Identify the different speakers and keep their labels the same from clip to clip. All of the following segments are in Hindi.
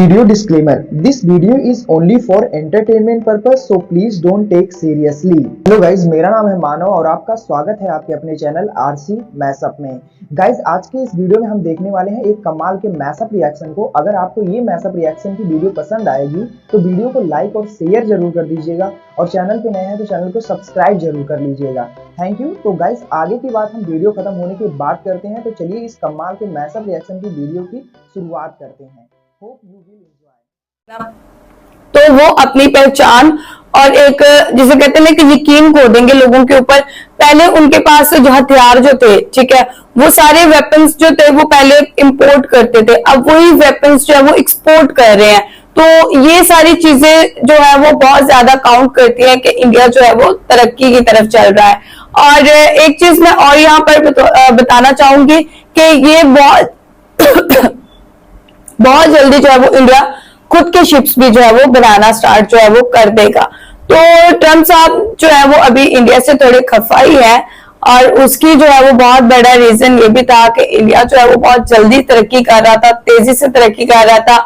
Speaker 1: Video disclaimer: This video is only for entertainment purpose, so please don't take seriously. Hello guys, मेरा नाम है मानव और आपका स्वागत है आपके अपने चैनल आरसी मैशअप में। गाइज, आज के इस वीडियो में हम देखने वाले हैं एक कमाल के मैशअप रिएक्शन को। अगर आपको ये मैशअप रिएक्शन की वीडियो पसंद आएगी तो वीडियो को लाइक और शेयर जरूर कर दीजिएगा और चैनल पे नए हैं तो चैनल को सब्सक्राइब जरूर कर लीजिएगा। Thank you. तो गाइज, आगे की बात हम वीडियो खत्म होने के बाद करते हैं, तो चलिए इस कमाल के मैशअप रिएक्शन की वीडियो की शुरुआत करते हैं।
Speaker 2: तो वो अपनी पहचान और एक जिसे कहते हैं कि यकीन खो देंगे लोगों के ऊपर। पहले उनके पास जो हथियार जो थे, ठीक है, वो सारे वेपन्स जो थे वो पहले इंपोर्ट करते थे, अब वही वेपन्स जो है वो एक्सपोर्ट कर रहे हैं। तो ये सारी चीजें जो है वो बहुत ज्यादा काउंट करती है कि इंडिया जो है वो तरक्की की तरफ चल रहा है। और एक चीज मैं और यहाँ पर बताना चाहूंगी कि ये बहुत जल्दी जो है वो इंडिया खुद के शिप्स भी जो है वो बनाना स्टार्ट जो है वो कर देगा। तो ट्रम्प साहब जो है वो अभी इंडिया से थोड़े खफा ही है और उसकी जो है वो बहुत बड़ा रीजन ये भी था कि इंडिया जो है वो बहुत जल्दी तरक्की कर रहा था, तेजी से तरक्की कर रहा था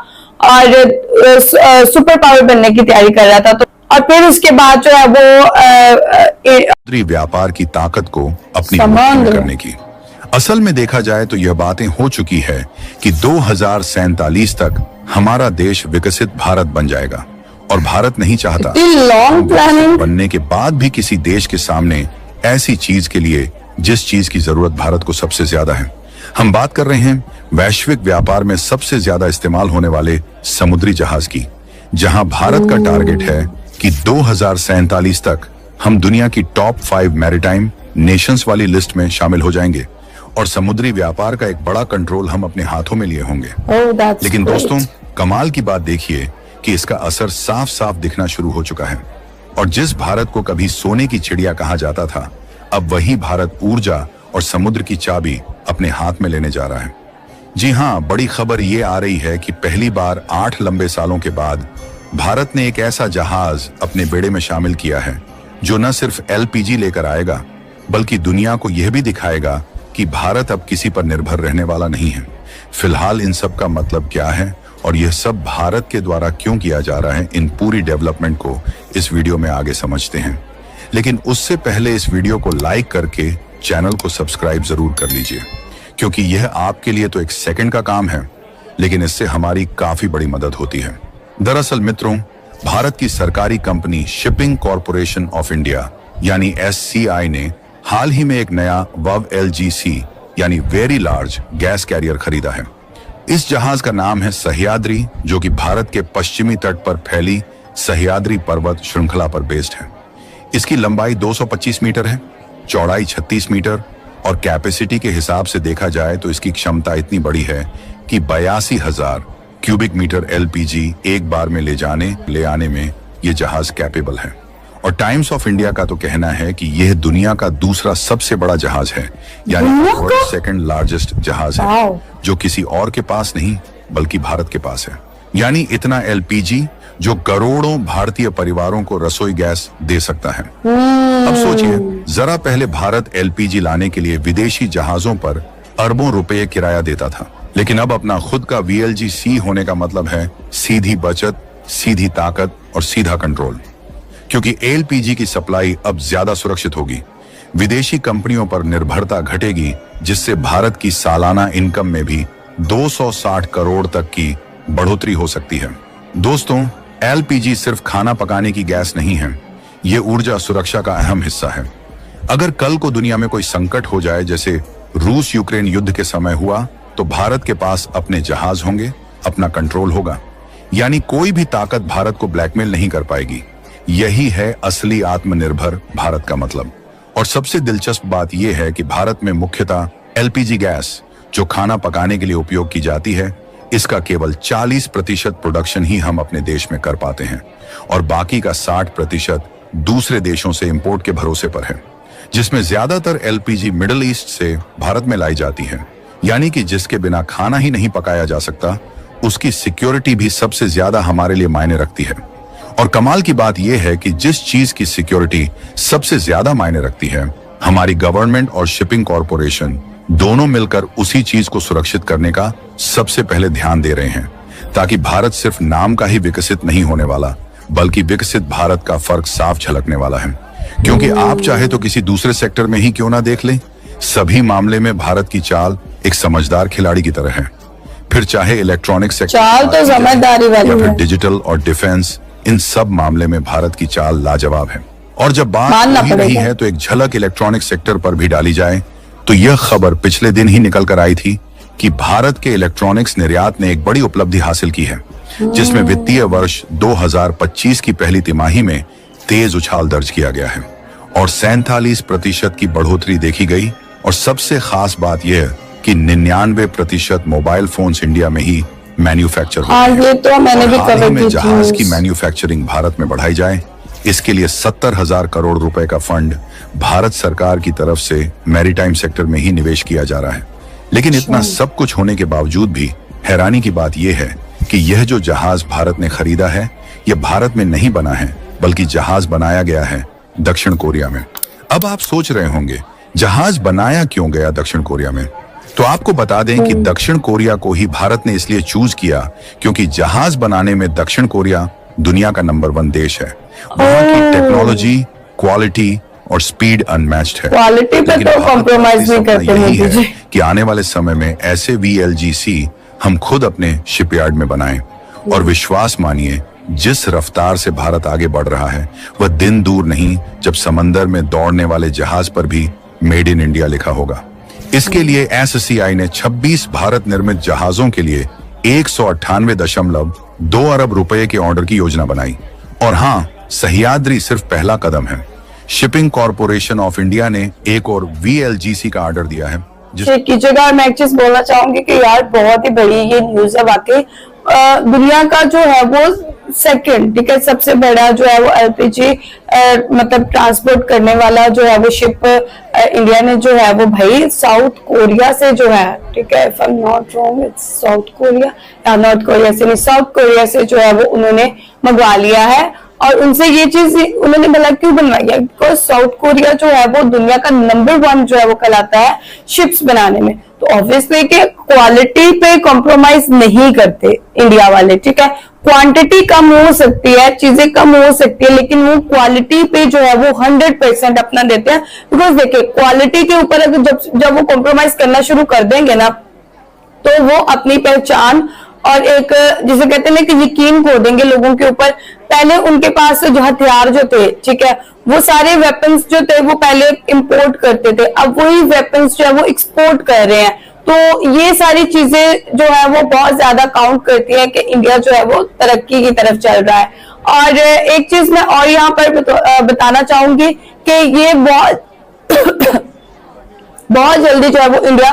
Speaker 2: और सुपर पावर बनने की तैयारी कर रहा था। तो और फिर उसके बाद जो है वो
Speaker 3: व्यापार की ताकत को अपनी करने की असल में देखा जाए तो यह बातें हो चुकी है कि 2047 तक हमारा देश विकसित भारत बन जाएगा और भारत नहीं चाहता बनने के बाद भी किसी देश के सामने ऐसी चीज के लिए जिस चीज की जरूरत भारत को सबसे ज्यादा है। हम बात कर रहे हैं वैश्विक व्यापार में सबसे ज्यादा इस्तेमाल होने वाले समुद्री जहाज की, जहां भारत का टारगेट है कि 2047 तक हम दुनिया की टॉप 5 मैरीटाइम नेशंस वाली लिस्ट में शामिल हो जाएंगे और समुद्री व्यापार का एक बड़ा कंट्रोल हम अपने हाथों में लिए होंगे। लेकिन दोस्तों, कमाल की बात देखिए कि इसका असर साफ साफ दिखना शुरू हो चुका है और जिस भारत को कभी सोने की चिड़िया कहा जाता था, अब वही भारत ऊर्जा और समुद्र की चाबी अपने हाथ में लेने जा रहा है। जी हाँ, बड़ी खबर ये आ रही है कि पहली बार 8 लंबे सालों के बाद भारत ने एक ऐसा जहाज अपने बेड़े में शामिल किया है जो न सिर्फ LPG लेकर आएगा बल्कि दुनिया को यह भी दिखाएगा कि भारत अब किसी पर निर्भर रहने वाला नहीं है। फिलहाल इन सब का मतलब क्या है और यह सब भारत के द्वारा क्यों किया जा रहा है, इन पूरी डेवलपमेंट को इस वीडियो में आगे समझते हैं। लेकिन उससे पहले इस वीडियो को लाइक करके चैनल को सब्सक्राइब जरूर कर लीजिए, क्योंकि यह आपके लिए तो 1 सेकंड का काम है, लेकिन इससे हमारी काफी बड़ी मदद होती है। दरअसल मित्रों, भारत की सरकारी company shipping corporation of India यानी SCI ने हाल ही में एक नया WAV LGC यानी वेरी लार्ज गैस कैरियर खरीदा है। इस जहाज का नाम है सह्याद्री, जो कि भारत के पश्चिमी तट पर फैली सह्याद्री पर्वत श्रृंखला पर बेस्ड है। इसकी लंबाई 225 मीटर है, चौड़ाई 36 मीटर और कैपेसिटी के हिसाब से देखा जाए तो इसकी क्षमता इतनी बड़ी है कि 82,000 क्यूबिक मीटर LPG एक बार में ले आने में ये जहाज कैपेबल है। और टाइम्स ऑफ इंडिया का तो कहना है कि यह दुनिया का दूसरा सबसे बड़ा जहाज है, यानी वर्ल्ड सेकंड लार्जेस्ट जहाज है, जो किसी और के पास नहीं बल्कि भारत के पास है। यानी इतना LPG जो करोड़ों भारतीय परिवारों को रसोई गैस दे सकता है। अब सोचिए, जरा पहले भारत LPG लाने के लिए विदेशी जहाजों पर अरबों रुपए किराया देता था, लेकिन अब अपना खुद का VLGC होने का मतलब है सीधी बचत, सीधी ताकत और सीधा कंट्रोल, क्योंकि LPG की सप्लाई अब ज्यादा सुरक्षित होगी। विदेशी कंपनियों पर निर्भरता घटेगी, जिससे भारत की सालाना इनकम में भी 260 करोड़ तक की बढ़ोतरी हो सकती है। दोस्तों, LPG सिर्फ खाना पकाने की गैस नहीं है, ये ऊर्जा सुरक्षा का अहम हिस्सा है। अगर कल को दुनिया में कोई संकट हो जाए, जैसे रूस यूक्रेन युद्ध के समय हुआ, तो भारत के पास अपने जहाज होंगे, अपना कंट्रोल होगा, यानी कोई भी ताकत भारत को ब्लैकमेल नहीं कर पाएगी। यही है असली आत्मनिर्भर भारत का मतलब। और सबसे दिलचस्प बात यह है कि भारत में मुख्यतः LPG गैस, जो खाना पकाने के लिए उपयोग की जाती है, इसका केवल 40% प्रोडक्शन ही हम अपने देश में कर पाते हैं और बाकी का 60% दूसरे देशों से इंपोर्ट के भरोसे पर है, जिसमें ज्यादातर LPG मिडिल ईस्ट से भारत में लाई जाती है। यानी कि जिसके बिना खाना ही नहीं पकाया जा सकता, उसकी सिक्योरिटी भी सबसे ज्यादा हमारे लिए मायने रखती है। और कमाल की बात यह है कि जिस चीज की सिक्योरिटी सबसे ज्यादा मायने रखती है, हमारी गवर्नमेंट और शिपिंग कॉरपोरेशन दोनों मिलकर उसी चीज को सुरक्षित करने का सबसे पहले ध्यान दे रहे हैं, ताकि भारत सिर्फ नाम का ही विकसित नहीं होने वाला, बल्कि विकसित भारत का फर्क साफ झलकने वाला है। क्योंकि आप चाहे तो किसी दूसरे सेक्टर में ही क्यों ना देख लें, सभी मामले में भारत की चाल एक समझदार खिलाड़ी की तरह है। फिर चाहे इलेक्ट्रॉनिक सेक्टर,
Speaker 2: चाल तो समझदारी वाली
Speaker 3: या फिर
Speaker 2: है।
Speaker 3: डिजिटल और डिफेंस, इन सब मामले में भारत की चाल लाजवाब है। और जब बात
Speaker 2: मानना
Speaker 3: हो ही रही
Speaker 2: पड़ेगा।
Speaker 3: है तो एक झलक इलेक्ट्रॉनिक सेक्टर पर भी डाली जाए तो यह खबर पिछले दिन ही निकल कर आई थी कि भारत के इलेक्ट्रॉनिक्स निर्यात ने एक बड़ी उपलब्धि हासिल की है, जिसमें वित्तीय वर्ष 2025 की पहली तिमाही में तेज उछाल दर्ज किया गया है और 47% की बढ़ोतरी देखी गई। और सबसे खास बात यह है कि 99% मोबाइल फोन्स इंडिया में ही मैन्युफैक्चर होते
Speaker 2: हाँ,
Speaker 3: हैं।
Speaker 2: ये तो मैंने भी
Speaker 3: और हाल ही
Speaker 2: कवर
Speaker 3: में
Speaker 2: की
Speaker 3: जहाज
Speaker 2: थी।
Speaker 3: की मैन्युफैक्चरिंग भारत में बढ़ाई जाए, इसके लिए 70,000 करोड़ रुपए का फंड भारत सरकार की तरफ से मैरीटाइम सेक्टर में ही निवेश किया जा रहा है। लेकिन इतना सब कुछ होने के बावजूद भी हैरानी की बात यह है कि यह जो जहाज भारत ने खरीदा है, यह भारत में नहीं बना है, बल्कि जहाज बनाया गया है दक्षिण कोरिया में। अब आप सोच रहे होंगे जहाज बनाया क्यों गया दक्षिण कोरिया में? तो आपको बता दें कि दक्षिण कोरिया को ही भारत ने इसलिए चूज किया क्योंकि जहाज बनाने में दक्षिण कोरिया दुनिया का नंबर 1 देश है। वहाँ की टेक्नोलॉजी, क्वालिटी और स्पीड अनमैच्ड है।
Speaker 2: क्वालिटी पे
Speaker 3: लेकिन
Speaker 2: तो
Speaker 3: भारत का
Speaker 2: कॉम्प्रोमाइज नहीं
Speaker 3: सपना
Speaker 2: करते
Speaker 3: यही
Speaker 2: मोदी
Speaker 3: है
Speaker 2: जी।
Speaker 3: कि आने वाले समय में ऐसे VLGC हम खुद अपने शिपयार्ड में बनाएं। और विश्वास मानिए, जिस रफ्तार से भारत आगे बढ़ रहा है वह दिन दूर नहीं जब समंदर में दौड़ने वाले जहाज पर भी मेड इन इंडिया लिखा होगा। इसके लिए SCI ने 26 भारत निर्मित जहाजों के लिए 198.2 अरब रुपए के ऑर्डर की योजना बनाई। और हाँ, सह्याद्री सिर्फ पहला कदम है। शिपिंग कॉरपोरेशन ऑफ इंडिया ने एक और VLGC का ऑर्डर दिया है,
Speaker 2: चेक कीजिएगा। और मैं एक चीज बोलना चाहूंगी कि यार बहुत ही बड़ी ये न्यूज है वाकई। दुनिया का जो है वो सेकंड, ठीक है, सबसे बड़ा जो है वो LPG मतलब ट्रांसपोर्ट करने वाला जो है वो शिप इंडिया ने जो है वो भाई साउथ कोरिया से जो है, ठीक है, if I am not wrong it's south Korea या नॉर्थ कोरिया से नहीं, साउथ कोरिया से जो है वो उन्होंने मंगवा लिया है। और उनसे ये चीज उन्होंने भला क्यों बनवाई है? बिकॉज साउथ कोरिया जो है वो दुनिया का नंबर 1 जो है वो कहलाता है शिप्स बनाने में। तो ऑब्वियसली कि क्वालिटी पे कॉम्प्रोमाइज नहीं करते इंडिया वाले, ठीक है। क्वांटिटी कम हो सकती है, चीजें कम हो सकती है, लेकिन वो क्वालिटी पे जो है वो 100% अपना देते हैं। बिकॉज देखिए, क्वालिटी के ऊपर अगर जब वो कॉम्प्रोमाइज करना शुरू कर देंगे ना, तो वो अपनी पहचान और एक जिसे कहते हैं ना कि यकीन खो देंगे लोगों के ऊपर। पहले उनके पास जो हथियार जो थे, ठीक है, वो सारे वेपन्स जो थे वो पहले इंपोर्ट करते थे, अब वही वेपन्स जो है वो एक्सपोर्ट कर रहे हैं। तो ये सारी चीजें जो है वो बहुत ज्यादा काउंट करती है कि इंडिया जो है वो तरक्की की तरफ चल रहा है। और एक चीज मैं और यहाँ पर बताना चाहूंगी कि ये बहुत जल्दी जो है वो इंडिया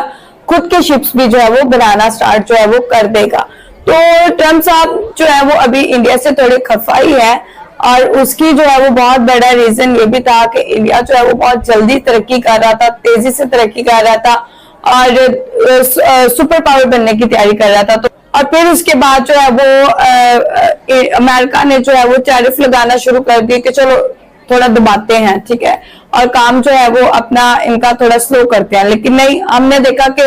Speaker 2: खुद के शिप्स भी जो है वो बनाना स्टार्ट जो है वो कर देगा। तो ट्रम्प साहब जो है वो अभी इंडिया से थोड़े खफा ही है, और उसकी जो है वो बहुत बड़ा रीजन ये भी था कि इंडिया जो है वो बहुत जल्दी तरक्की कर रहा था, तेजी से तरक्की कर रहा था और सुपर पावर बनने की तैयारी कर रहा था। तो और फिर उसके बाद जो है वो अमेरिका ने जो है वो टैरिफ लगाना शुरू कर दिए कि चलो थोड़ा दबाते हैं, ठीक है, और काम जो है वो अपना इनका थोड़ा स्लो करते हैं। लेकिन नहीं, हमने देखा कि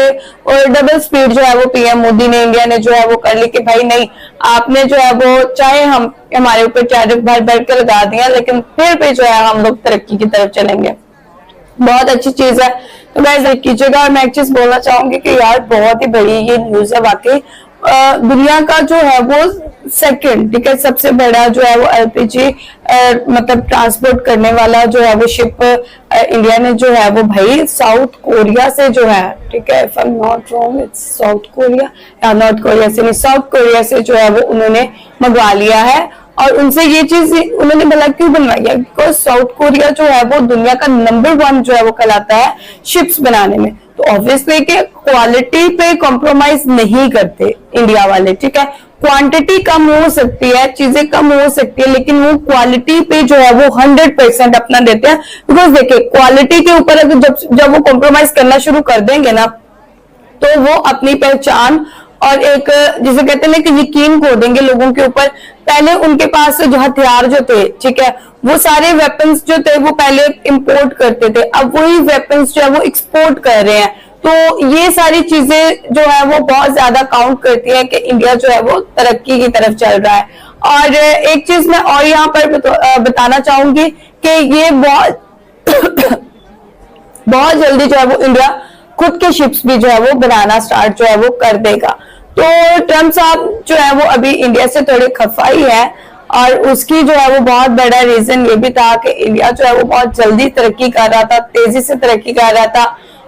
Speaker 2: और डबल स्पीड जो है वो PM मोदी ने, इंडिया ने जो है वो कर ली कि भाई नहीं, आपने जो है वो चाहे हमारे ऊपर टैरिफ भर भर के लगा दिया, लेकिन फिर भी जो है हम लोग तरक्की की तरफ चलेंगे। बहुत अच्छी चीज है। तो गाइस कीजिएगा। और मैं एक चीज बोलना चाहूंगी कि यार बहुत ही बड़ी ये न्यूज है वाकई। दुनिया का जो है वो सेकंड, ठीक है, सबसे बड़ा जो है वो LPG मतलब ट्रांसपोर्ट करने वाला जो है वो शिप इंडिया ने जो है वो भाई साउथ कोरिया से जो है, ठीक है, if I am not wrong it's south Korea या नॉर्थ कोरिया से नहीं, साउथ कोरिया से जो है वो उन्होंने मंगवा लिया है। और उनसे ये चीज उन्होंने भला क्यों बनवाई है? बिकॉज साउथ कोरिया जो है वो दुनिया का नंबर 1 जो है वो कहलाता है शिप्स बनाने में। तो ऑब्वियसली कि क्वालिटी पे कॉम्प्रोमाइज नहीं करते इंडिया वाले, ठीक है। क्वांटिटी कम हो सकती है, चीजें कम हो सकती है, लेकिन वो क्वालिटी पे जो है वो 100% अपना देते हैं। बिकॉज देखिए, क्वालिटी के ऊपर अगर जब वो कॉम्प्रोमाइज करना शुरू कर देंगे ना, तो वो अपनी पहचान और एक जिसे कहते हैं ना कि यकीन खो देंगे लोगों के ऊपर। पहले उनके पास जो हथियार जो थे, ठीक है, वो सारे वेपन्स जो थे वो पहले इंपोर्ट करते थे, अब वही वेपन्स जो है वो एक्सपोर्ट कर रहे हैं। तो ये सारी चीजें जो है वो बहुत ज्यादा काउंट करती है कि इंडिया जो है वो तरक्की की तरफ चल रहा है। और एक चीज मैं और यहाँ पर बताना चाहूंगी कि ये बहुत बहुत जल्दी जो है वो इंडिया खुद के शिप्स भी जो है वो बनाना स्टार्ट जो है वो कर देगा। तो ट्रम्प साहब जो है वो अभी इंडिया से थोड़े खफा ही है, और उसकी जो है वो बहुत बड़ा रीजन ये भी था कि इंडिया जो है वो बहुत जल्दी तरक्की कर रहा था, तेजी से तरक्की कर रहा था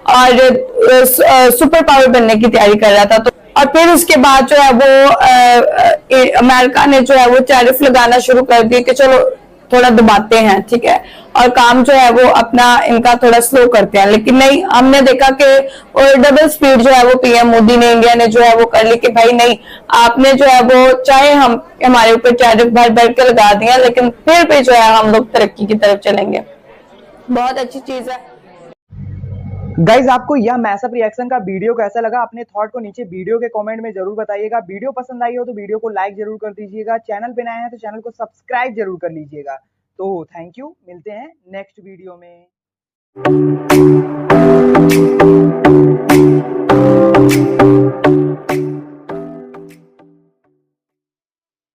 Speaker 2: और सुपर पावर बनने की तैयारी कर रहा था। तो और फिर उसके बाद जो है वो अमेरिका ने जो है वो टैरिफ लगाना शुरू कर दिए कि चलो थोड़ा दबाते हैं, ठीक है, और काम जो है वो अपना इनका थोड़ा स्लो करते हैं। लेकिन नहीं, हमने देखा कि डबल स्पीड जो है वो पीएम मोदी ने, इंडिया ने जो है वो कर ली कि भाई नहीं, आपने जो है वो चाहे हम हमारे ऊपर टैरिफ भर भर के लगा दिया, लेकिन फिर भी जो है हम लोग तरक्की की तरफ चलेंगे। बहुत अच्छी चीज है।
Speaker 1: गाइज, आपको यह मैसअप रिएक्शन का वीडियो कैसा लगा? अपने थॉट को नीचे वीडियो के कमेंट में जरूर बताइएगा। वीडियो पसंद आई हो तो वीडियो को लाइक जरूर कर दीजिएगा। चैनल पे नए हैं तो चैनल को सब्सक्राइब जरूर कर लीजिएगा। तो थैंक यू, मिलते हैं नेक्स्ट वीडियो में।